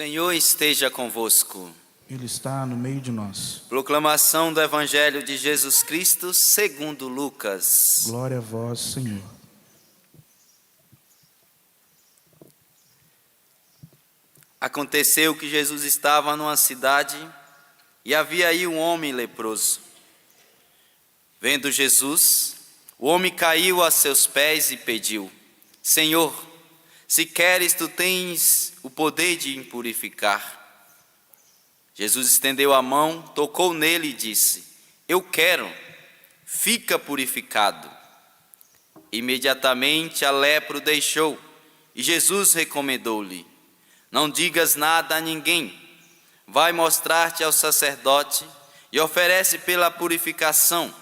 Senhor esteja convosco. Ele está no meio de nós. Proclamação do Evangelho de Jesus Cristo segundo Lucas. Glória a vós, Senhor. Aconteceu que Jesus estava numa cidade e havia aí um homem leproso. Vendo Jesus, o homem caiu a seus pés e pediu: Senhor, se queres, tu tens o poder de me purificar. Jesus estendeu a mão, tocou nele e disse: Eu quero, fica purificado. Imediatamente a lepra o deixou e Jesus recomendou-lhe: Não digas nada a ninguém, vai mostrar-te ao sacerdote e oferece pela purificação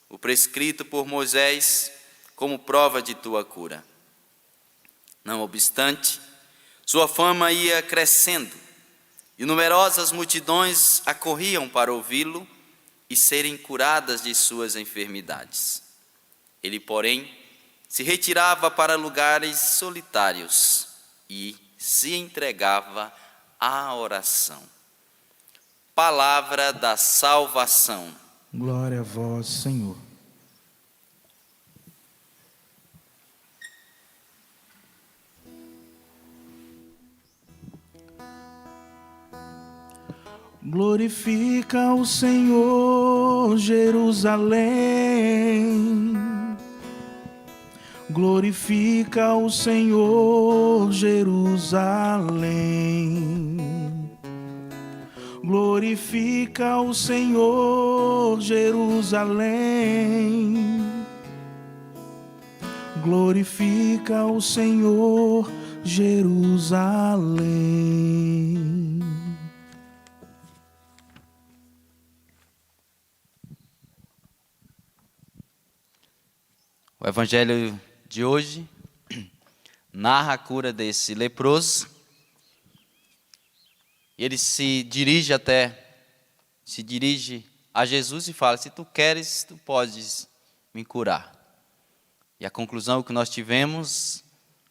o prescrito por Moisés como prova de tua cura. Não obstante, sua fama ia crescendo e numerosas multidões acorriam para ouvi-lo e serem curadas de suas enfermidades. Ele, porém, se retirava para lugares solitários e se entregava à oração. Palavra da salvação. Glória a vós, Senhor. Glorifica o Senhor, Jerusalém. Glorifica o Senhor, Jerusalém. Glorifica o Senhor, Jerusalém. Glorifica o Senhor, Jerusalém. O Evangelho de hoje narra a cura desse leproso. Ele se dirige a Jesus e fala: se tu queres, tu podes me curar. E a conclusão que nós tivemos,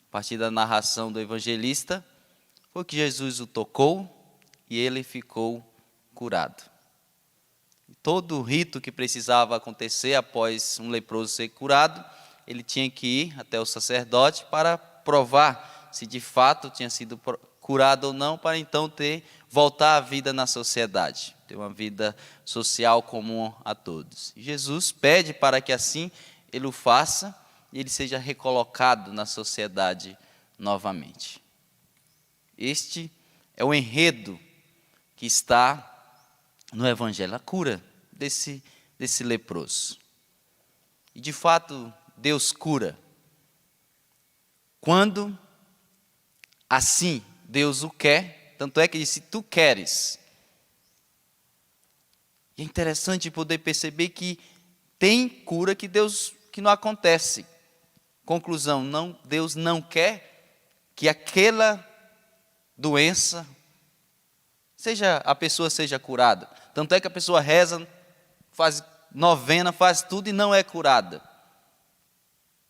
a partir da narração do evangelista, foi que Jesus o tocou e ele ficou curado. Todo o rito que precisava acontecer após um leproso ser curado, ele tinha que ir até o sacerdote para provar se de fato tinha sido curado ou não, para então voltar à vida na sociedade, ter uma vida social comum a todos. E Jesus pede para que assim ele o faça e ele seja recolocado na sociedade novamente. Este é o enredo que está no Evangelho, a cura desse leproso. E de fato, Deus cura quando assim Deus o quer, tanto é que disse: tu queres. E é interessante poder perceber que tem cura que não acontece. Conclusão, Deus não quer que aquela doença a pessoa seja curada. Tanto é que a pessoa reza, faz novena, faz tudo e não é curada.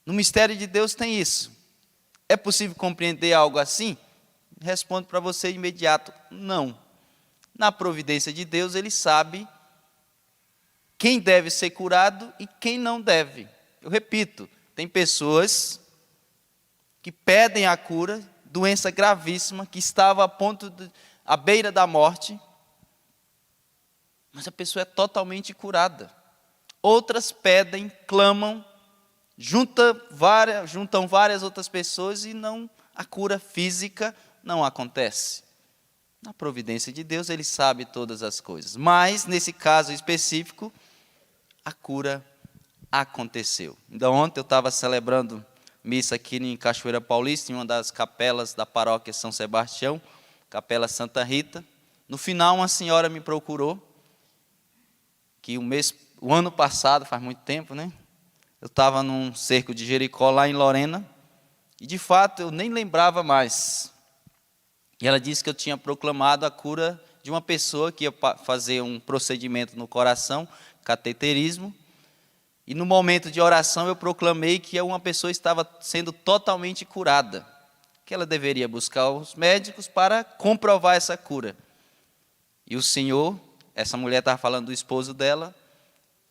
No mistério de Deus tem isso. É possível compreender algo assim? Respondo para você de imediato: não. Na providência de Deus, Ele sabe quem deve ser curado e quem não deve. Eu repito, tem pessoas que pedem a cura, doença gravíssima, que estava à beira da morte, mas a pessoa é totalmente curada. Outras pedem, clamam, juntam várias outras pessoas e a cura física não acontece. Na providência de Deus, Ele sabe todas as coisas. Mas, nesse caso específico, a cura aconteceu. Então, ontem eu estava celebrando missa aqui em Cachoeira Paulista, em uma das capelas da paróquia São Sebastião, Capela Santa Rita. No final, uma senhora me procurou, que o ano passado, faz muito tempo, né? Eu estava num cerco de Jericó, lá em Lorena, e de fato eu nem lembrava mais. E ela disse que eu tinha proclamado a cura de uma pessoa que ia fazer um procedimento no coração, cateterismo, e no momento de oração eu proclamei que uma pessoa estava sendo totalmente curada. que ela deveria buscar os médicos para comprovar essa cura. E o Senhor, essa mulher estava falando do esposo dela,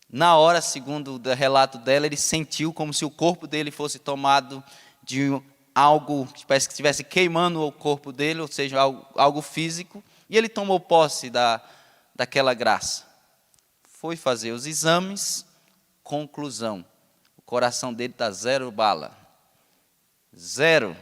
na hora, segundo o relato dela, ele sentiu como se o corpo dele fosse tomado de algo que parece que estivesse queimando o corpo dele, ou seja, algo físico, e ele tomou posse daquela graça. Foi fazer os exames, conclusão, o coração dele está 0 bala. 0.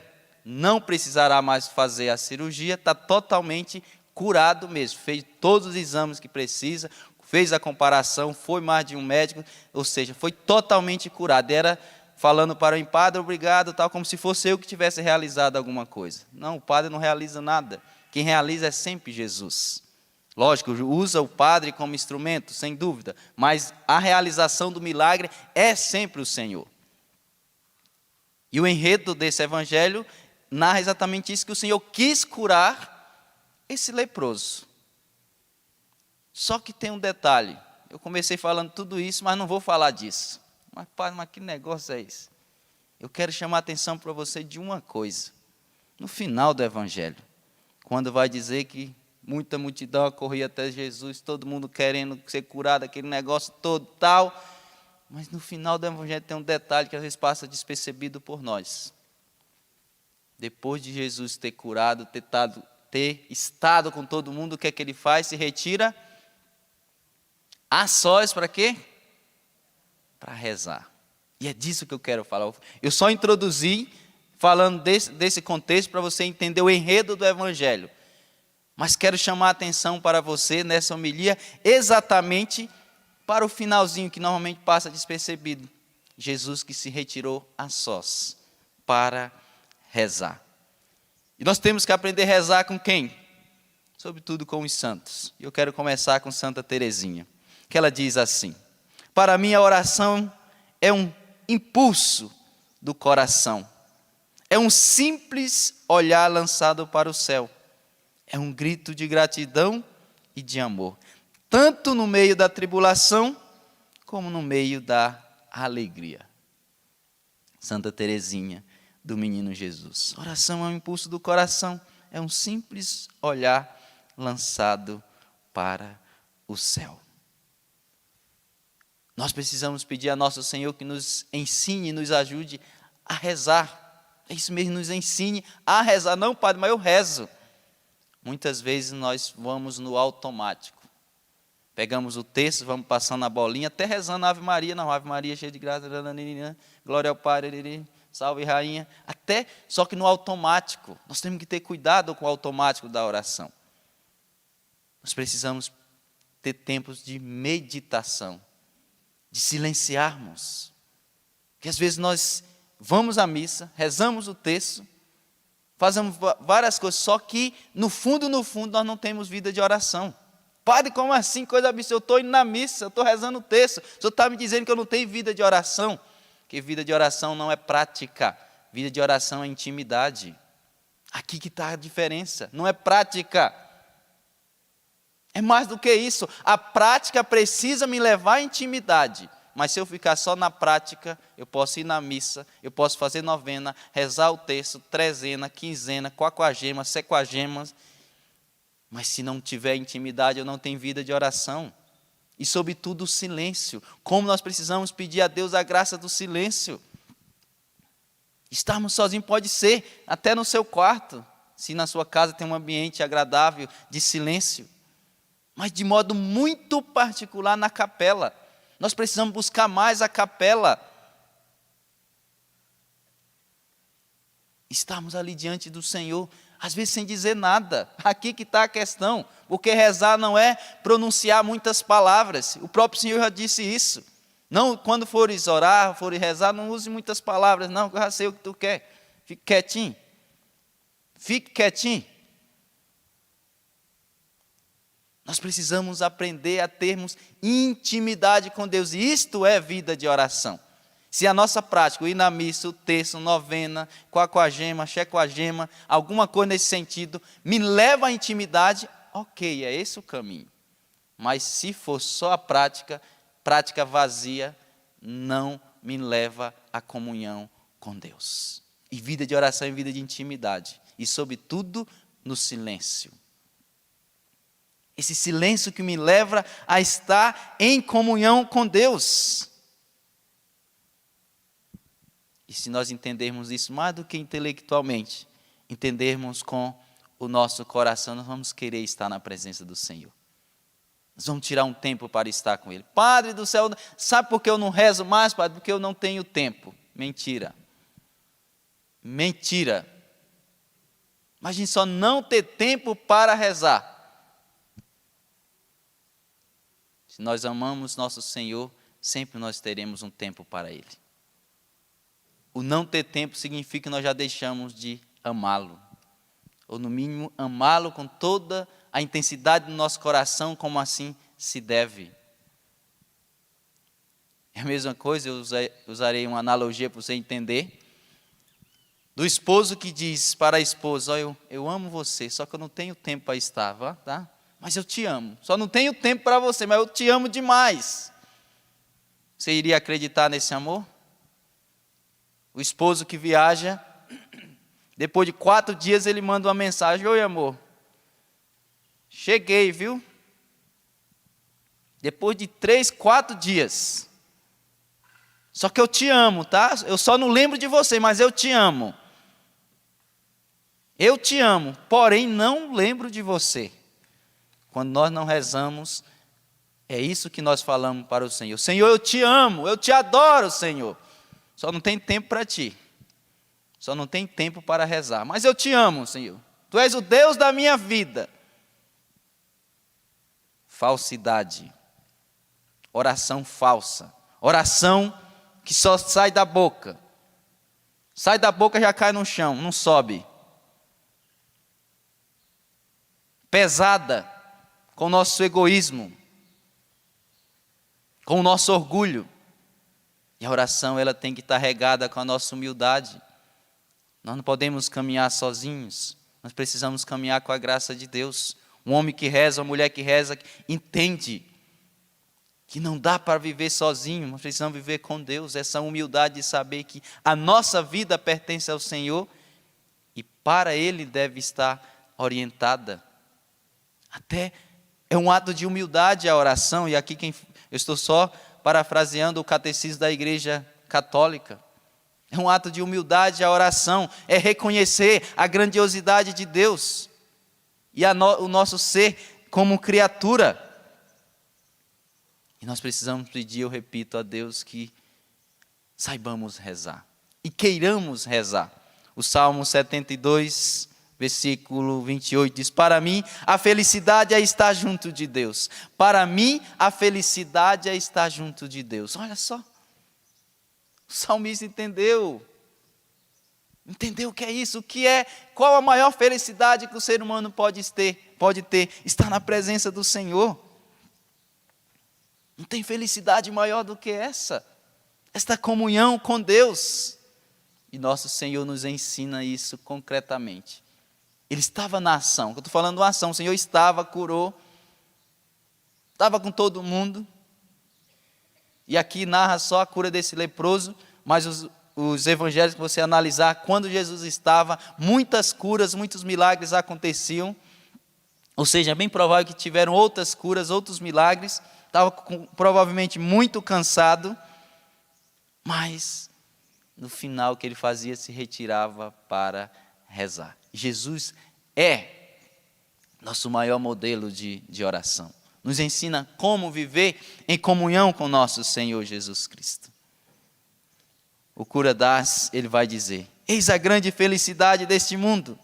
Não precisará mais fazer a cirurgia, está totalmente curado mesmo. Fez todos os exames que precisa, fez a comparação, foi mais de um médico, ou seja, foi totalmente curado. Era falando para o padre, obrigado, tal, como se fosse eu que tivesse realizado alguma coisa. Não, o padre não realiza nada. Quem realiza é sempre Jesus. Lógico, usa o padre como instrumento, sem dúvida, mas a realização do milagre é sempre o Senhor. E o enredo desse evangelho narra exatamente isso, que o Senhor quis curar esse leproso. Só que tem um detalhe, eu comecei falando tudo isso, mas não vou falar disso. Mas, pai, mas que negócio é esse? Eu quero chamar a atenção para você de uma coisa. No final do evangelho, quando vai dizer que muita multidão corria até Jesus, todo mundo querendo ser curado, aquele negócio todo tal. Mas no final do evangelho tem um detalhe que às vezes passa despercebido por nós. Depois de Jesus ter curado, ter estado com todo mundo, o que é que ele faz? Se retira a sós para quê? Para rezar. E é disso que eu quero falar. Eu só introduzi falando desse contexto para você entender o enredo do evangelho. Mas quero chamar a atenção para você nessa homilia exatamente para o finalzinho que normalmente passa despercebido. Jesus que se retirou a sós para rezar. E nós temos que aprender a rezar com quem? Sobretudo com os santos. E eu quero começar com Santa Teresinha, que ela diz assim: para mim a oração é um impulso do coração, é um simples olhar lançado para o céu, é um grito de gratidão e de amor, tanto no meio da tribulação, como no meio da alegria. Santa Teresinha do Menino Jesus. Oração é um impulso do coração, é um simples olhar lançado para o céu. Nós precisamos pedir a nosso Senhor que nos ensine, nos ajude a rezar. É isso mesmo, nos ensine a rezar. Não, padre, mas eu rezo. Muitas vezes nós vamos no automático. Pegamos o texto, vamos passando a bolinha, até rezando a Ave Maria. Não, Ave Maria cheia de graça, glória ao Pai, salve rainha. Até, só que no automático. Nós temos que ter cuidado com o automático da oração. Nós precisamos ter tempos de meditação, de silenciarmos. Porque às vezes nós vamos à missa, rezamos o texto, fazemos várias coisas, só que no fundo, nós não temos vida de oração. Padre, como assim? Coisa absurda, eu estou indo na missa, eu estou rezando o texto, o senhor está me dizendo que eu não tenho vida de oração. Porque vida de oração não é prática, vida de oração é intimidade. Aqui que está a diferença, não é prática. É mais do que isso, a prática precisa me levar à intimidade. Mas se eu ficar só na prática, eu posso ir na missa, eu posso fazer novena, rezar o texto, trezena, quinzena, quaquagema, sequagemas. Mas se não tiver intimidade, eu não tenho vida de oração. E sobretudo o silêncio. Como nós precisamos pedir a Deus a graça do silêncio. Estarmos sozinhos pode ser até no seu quarto, se na sua casa tem um ambiente agradável de silêncio. Mas de modo muito particular na capela. Nós precisamos buscar mais a capela. Estarmos ali diante do Senhor, às vezes sem dizer nada. Aqui que está a questão. Porque rezar não é pronunciar muitas palavras. O próprio Senhor já disse isso. Não, quando fores orar, fores rezar, não use muitas palavras. Não, eu já sei o que tu quer. Fique quietinho. Fique quietinho. Nós precisamos aprender a termos intimidade com Deus. E isto é vida de oração. Se a nossa prática, o ir na missa, o terço, novena, quaquagema, chequagema, alguma coisa nesse sentido, me leva à intimidade, ok, é esse o caminho. Mas se for só a prática vazia, não me leva à comunhão com Deus. E vida de oração é vida de intimidade. E, sobretudo, no silêncio. Esse silêncio que me leva a estar em comunhão com Deus. E se nós entendermos isso mais do que intelectualmente, entendermos com o nosso coração, nós vamos querer estar na presença do Senhor. Nós vamos tirar um tempo para estar com Ele. Padre do céu, sabe por que eu não rezo mais, Padre? Porque eu não tenho tempo. Mentira. Mentira. Imagine só não ter tempo para rezar. Se nós amamos nosso Senhor, sempre nós teremos um tempo para Ele. O não ter tempo significa que nós já deixamos de amá-lo. Ou no mínimo, amá-lo com toda a intensidade do nosso coração, como assim se deve. É a mesma coisa, eu usarei uma analogia para você entender. Do esposo que diz para a esposa, eu amo você, só que eu não tenho tempo para estar, tá? Mas eu te amo. Só não tenho tempo para você, mas eu te amo demais. Você iria acreditar nesse amor? O esposo que viaja, depois de 4 dias ele manda uma mensagem: oi, amor, cheguei, viu? Depois de 3, 4 dias. Só que eu te amo, tá? Eu só não lembro de você, mas eu te amo. Eu te amo, porém não lembro de você. Quando nós não rezamos, é isso que nós falamos para o Senhor. Senhor, eu te amo, eu te adoro, Senhor. Só não tem tempo para ti. Só não tem tempo para rezar. Mas eu te amo, Senhor. Tu és o Deus da minha vida. Falsidade. Oração falsa. Oração que só sai da boca. Sai da boca, já cai no chão, não sobe. Pesada com o nosso egoísmo, com o nosso orgulho. E a oração, ela tem que estar regada com a nossa humildade. Nós não podemos caminhar sozinhos, nós precisamos caminhar com a graça de Deus. Um homem que reza, uma mulher que reza, entende que não dá para viver sozinho, nós precisamos viver com Deus. Essa humildade de saber que a nossa vida pertence ao Senhor e para Ele deve estar orientada. Até é um ato de humildade a oração, e aqui eu estou só parafraseando o catecismo da Igreja Católica. É um ato de humildade a oração, é reconhecer a grandiosidade de Deus e o nosso ser como criatura. E nós precisamos pedir, eu repito, a Deus que saibamos rezar e queiramos rezar. O Salmo 72, versículo 28 diz: para mim a felicidade é estar junto de Deus. Para mim a felicidade é estar junto de Deus. Olha só, o salmista entendeu o que é isso, o que é, qual a maior felicidade que o ser humano pode ter, estar na presença do Senhor. Não tem felicidade maior do que esta comunhão com Deus. E nosso Senhor nos ensina isso concretamente. Ele estava na ação, eu estou falando uma ação, o Senhor estava, curou, estava com todo mundo. E aqui narra só a cura desse leproso, mas os evangelhos que você analisar, quando Jesus estava, muitas curas, muitos milagres aconteciam. Ou seja, é bem provável que tiveram outras curas, outros milagres. Estava provavelmente muito cansado, mas no final o que ele fazia, se retirava para rezar. Jesus é nosso maior modelo de oração. Nos ensina como viver em comunhão com nosso Senhor Jesus Cristo. O cura das, ele vai dizer: eis a grande felicidade deste mundo,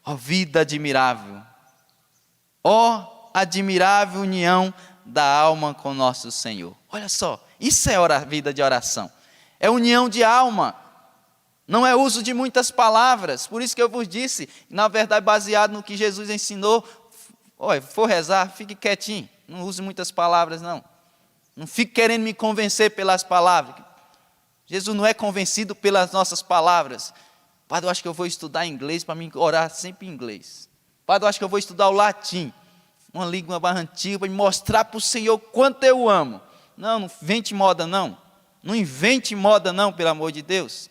ó vida admirável, ó admirável união da alma com nosso Senhor. Olha só, isso é vida de oração, é união de alma, não é uso de muitas palavras. Por isso que eu vos disse, na verdade baseado no que Jesus ensinou, olha, for rezar, fique quietinho, não use muitas palavras não fique querendo me convencer pelas palavras. Jesus não é convencido pelas nossas palavras. Padre, eu acho que eu vou estudar inglês para me orar sempre em inglês. Padre, eu acho que eu vou estudar o latim, uma língua mais antiga, para me mostrar para o Senhor quanto eu amo. Não invente moda não. Não invente moda não, pelo amor de Deus.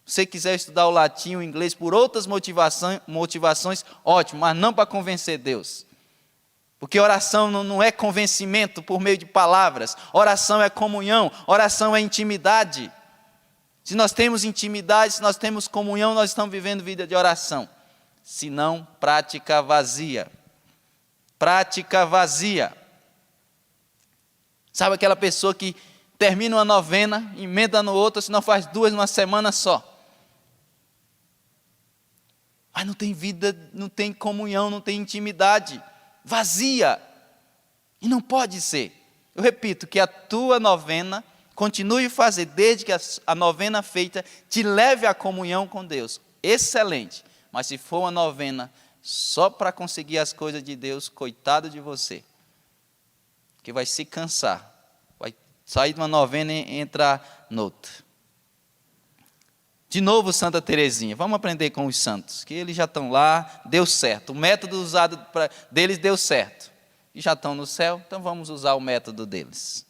Se você quiser estudar o latim, o inglês, por outras motivações, ótimo, mas não para convencer Deus. Porque oração não é convencimento por meio de palavras. Oração é comunhão, oração é intimidade. Se nós temos intimidade, se nós temos comunhão, nós estamos vivendo vida de oração. Se não, prática vazia. Prática vazia. Sabe aquela pessoa que termina uma novena, emenda no outro, se não faz 2 numa semana só. Mas não tem vida, não tem comunhão, não tem intimidade. Vazia. E não pode ser. Eu repito, que a tua novena continue a fazer, desde que a novena feita te leve à comunhão com Deus. Excelente. Mas se for uma novena só para conseguir as coisas de Deus, coitado de você. Que vai se cansar. Vai sair de uma novena e entrar noutra. De novo, Santa Teresinha. Vamos aprender com os santos, que eles já estão lá, deu certo. O método usado deles deu certo. E já estão no céu, então vamos usar o método deles.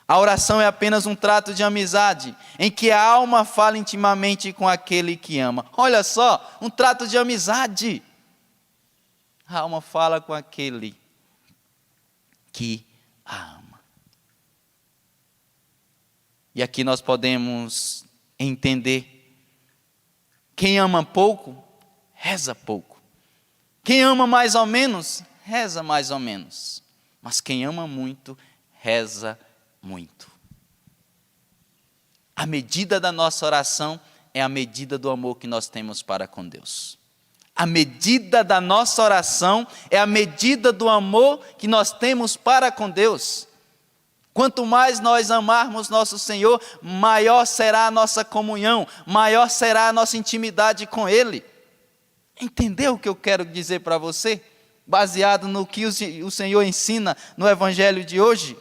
A oração é apenas um trato de amizade, em que a alma fala intimamente com aquele que ama. Olha só, um trato de amizade. A alma fala com aquele que a ama. E aqui nós podemos entender: quem ama pouco, reza pouco. Quem ama mais ou menos, reza mais ou menos. Mas quem ama muito, reza muito. A medida da nossa oração é a medida do amor que nós temos para com Deus. A medida da nossa oração é a medida do amor que nós temos para com Deus. Quanto mais nós amarmos nosso Senhor, maior será a nossa comunhão, maior será a nossa intimidade com Ele. Entendeu o que eu quero dizer para você? Baseado no que o Senhor ensina no Evangelho de hoje.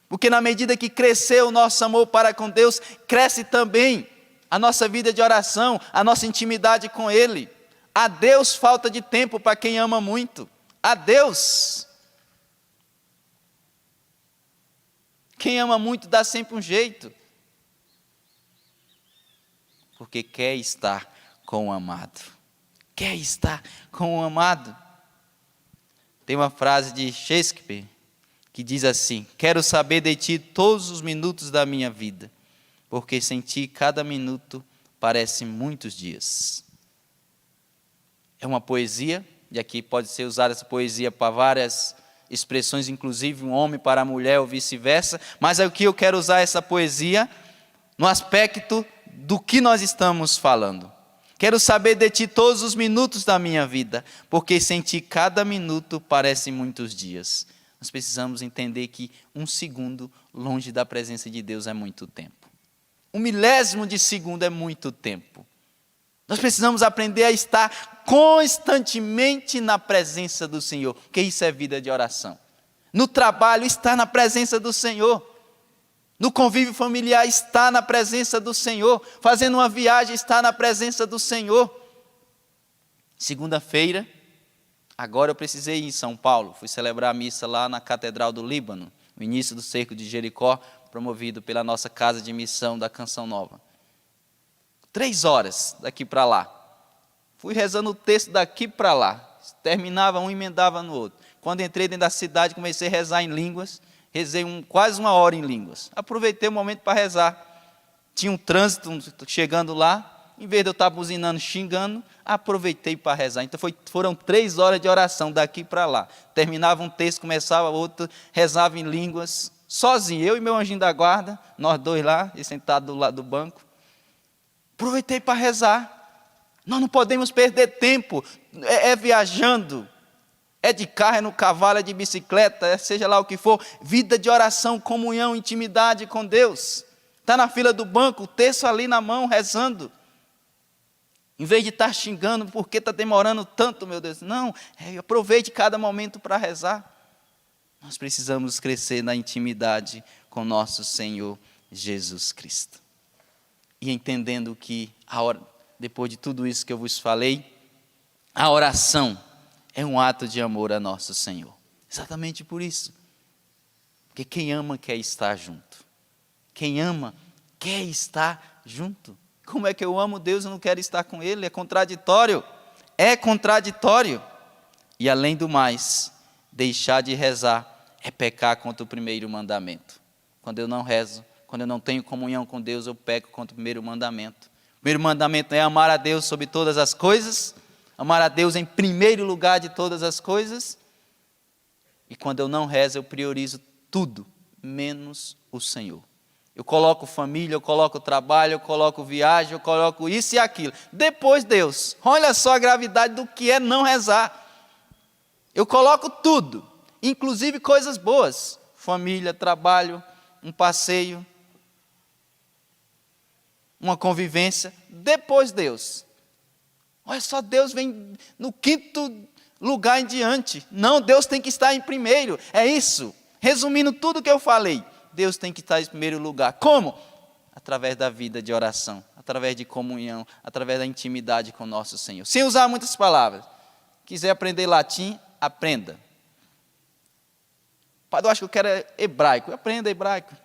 Porque na medida que cresceu o nosso amor para com Deus, cresce também a nossa vida de oração, a nossa intimidade com Ele. A Deus falta de tempo para quem ama muito. A Deus. Quem ama muito dá sempre um jeito. Porque quer estar com o amado. Quer estar com o amado. Tem uma frase de Shakespeare que diz assim: quero saber de ti todos os minutos da minha vida, porque sem ti cada minuto parece muitos dias. É uma poesia, e aqui pode ser usada essa poesia para várias expressões, inclusive um homem para a mulher ou vice-versa, mas aqui eu quero usar essa poesia no aspecto do que nós estamos falando. Quero saber de ti todos os minutos da minha vida, porque sem ti cada minuto parece muitos dias. Nós precisamos entender que 1 segundo longe da presença de Deus é muito tempo. 1 milésimo de segundo é muito tempo. Nós precisamos aprender a estar constantemente na presença do Senhor, porque isso é vida de oração. No trabalho, estar na presença do Senhor. No convívio familiar, estar na presença do Senhor. Fazendo uma viagem, estar na presença do Senhor. Segunda-feira, agora eu precisei ir em São Paulo. Fui celebrar a missa lá na Catedral do Líbano, no início do cerco de Jericó, promovido pela nossa casa de missão da Canção Nova. 3 horas daqui para lá. Fui rezando o texto daqui para lá. Terminava um, emendava no outro. Quando entrei dentro da cidade, comecei a rezar em línguas. Rezei quase 1 hora em línguas. Aproveitei o momento para rezar. Tinha um trânsito chegando lá. Em vez de eu estar buzinando, xingando, aproveitei para rezar. Então foram 3 horas de oração daqui para lá. Terminava um texto, começava outro, rezava em línguas. Sozinho, eu e meu anjinho da guarda, nós dois lá, e sentado do lado do banco. Aproveitei para rezar. Nós não podemos perder tempo. É viajando. É de carro, é no cavalo, é de bicicleta, seja lá o que for. Vida de oração, comunhão, intimidade com Deus. Está na fila do banco, o texto ali na mão, rezando. Em vez de estar xingando, por que está demorando tanto, meu Deus? Não, aproveite cada momento para rezar. Nós precisamos crescer na intimidade com nosso Senhor Jesus Cristo. E entendendo que, depois de tudo isso que eu vos falei, a oração é um ato de amor a nosso Senhor. Exatamente por isso. Porque quem ama quer estar junto. Quem ama quer estar junto. Como é que eu amo Deus e não quero estar com Ele? É contraditório. É contraditório. E além do mais, deixar de rezar é pecar contra o primeiro mandamento. Quando eu não rezo, quando eu não tenho comunhão com Deus, eu peco contra o primeiro mandamento. O primeiro mandamento é amar a Deus sobre todas as coisas, amar a Deus em primeiro lugar de todas as coisas. E quando eu não rezo, eu priorizo tudo, menos o Senhor. Eu coloco família, eu coloco trabalho, eu coloco viagem, eu coloco isso e aquilo. Depois Deus, olha só a gravidade do que é não rezar. Eu coloco tudo, inclusive coisas boas. Família, trabalho, um passeio, uma convivência. Depois Deus. Olha só, Deus vem no quinto lugar em diante. Não, Deus tem que estar em primeiro. É isso. Resumindo tudo que eu falei. Deus tem que estar em primeiro lugar. Como? Através da vida de oração, através de comunhão, através da intimidade com nosso Senhor. Sem usar muitas palavras. Quiser aprender latim, aprenda. Padre, eu acho que eu quero hebraico. Aprenda hebraico.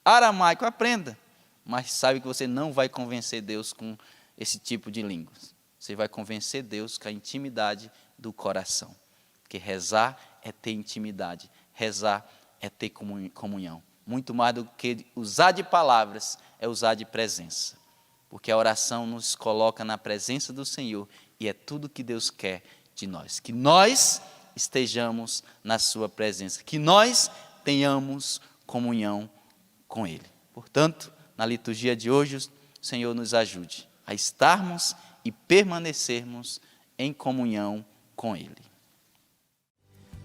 Aramaico, aprenda. Mas sabe que você não vai convencer Deus com esse tipo de línguas. Você vai convencer Deus com a intimidade do coração. Porque rezar é ter intimidade. Rezar é ter comunhão. Muito mais do que usar de palavras, é usar de presença. Porque a oração nos coloca na presença do Senhor e é tudo que Deus quer de nós. Que nós estejamos na sua presença. Que nós tenhamos comunhão com Ele. Portanto, na liturgia de hoje, o Senhor nos ajude a estarmos e permanecermos em comunhão com Ele.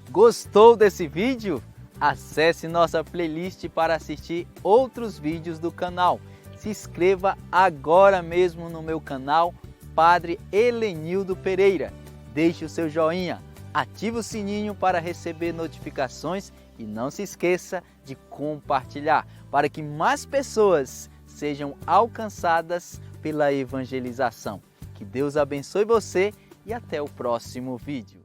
Gostou desse vídeo? Acesse nossa playlist para assistir outros vídeos do canal. Se inscreva agora mesmo no meu canal, Padre Helenildo Pereira. Deixe o seu joinha, ative o sininho para receber notificações e não se esqueça de compartilhar, para que mais pessoas sejam alcançadas pela evangelização. Que Deus abençoe você e até o próximo vídeo.